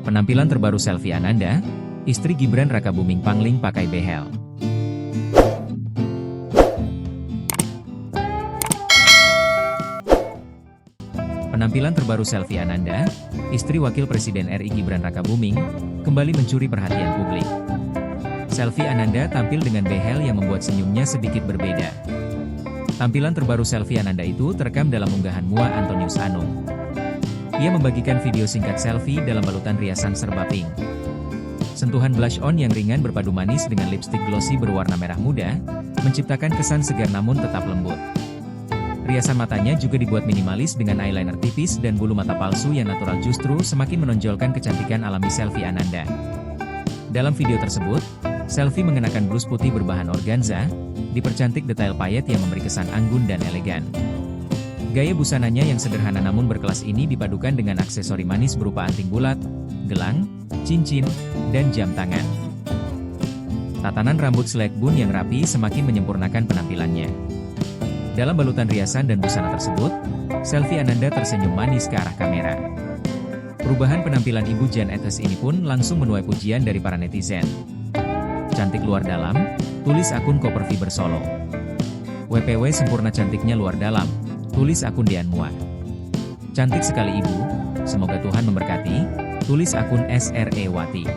Penampilan terbaru Selvi Ananda, istri Gibran Rakabuming Pangling pakai behel. Penampilan terbaru Selvi Ananda, istri Wakil Presiden RI Gibran Rakabuming, kembali mencuri perhatian publik. Selvi Ananda tampil dengan behel yang membuat senyumnya sedikit berbeda. Tampilan terbaru Selvi Ananda itu terekam dalam unggahan Mua Antonius Anung. Ia membagikan video singkat selfie dalam balutan riasan serba pink. Sentuhan blush on yang ringan berpadu manis dengan lipstik glossy berwarna merah muda, menciptakan kesan segar namun tetap lembut. Riasan matanya juga dibuat minimalis dengan eyeliner tipis dan bulu mata palsu yang natural justru semakin menonjolkan kecantikan alami Selvi Ananda. Dalam video tersebut, Selvi mengenakan blus putih berbahan organza, dipercantik detail payet yang memberi kesan anggun dan elegan. Gaya busananya yang sederhana namun berkelas ini dipadukan dengan aksesori manis berupa anting bulat, gelang, cincin, dan jam tangan. Tatanan rambut selek bun yang rapi semakin menyempurnakan penampilannya. Dalam balutan riasan dan busana tersebut, Selvi Ananda tersenyum manis ke arah kamera. Perubahan penampilan Ibu Jan Etes ini pun langsung menuai pujian dari para netizen. Cantik luar dalam, tulis akun Koper Fiber Solo. WPW sempurna cantiknya luar dalam, tulis akun Dian Mua. Cantik sekali ibu, semoga Tuhan memberkati, tulis akun SRE Wati.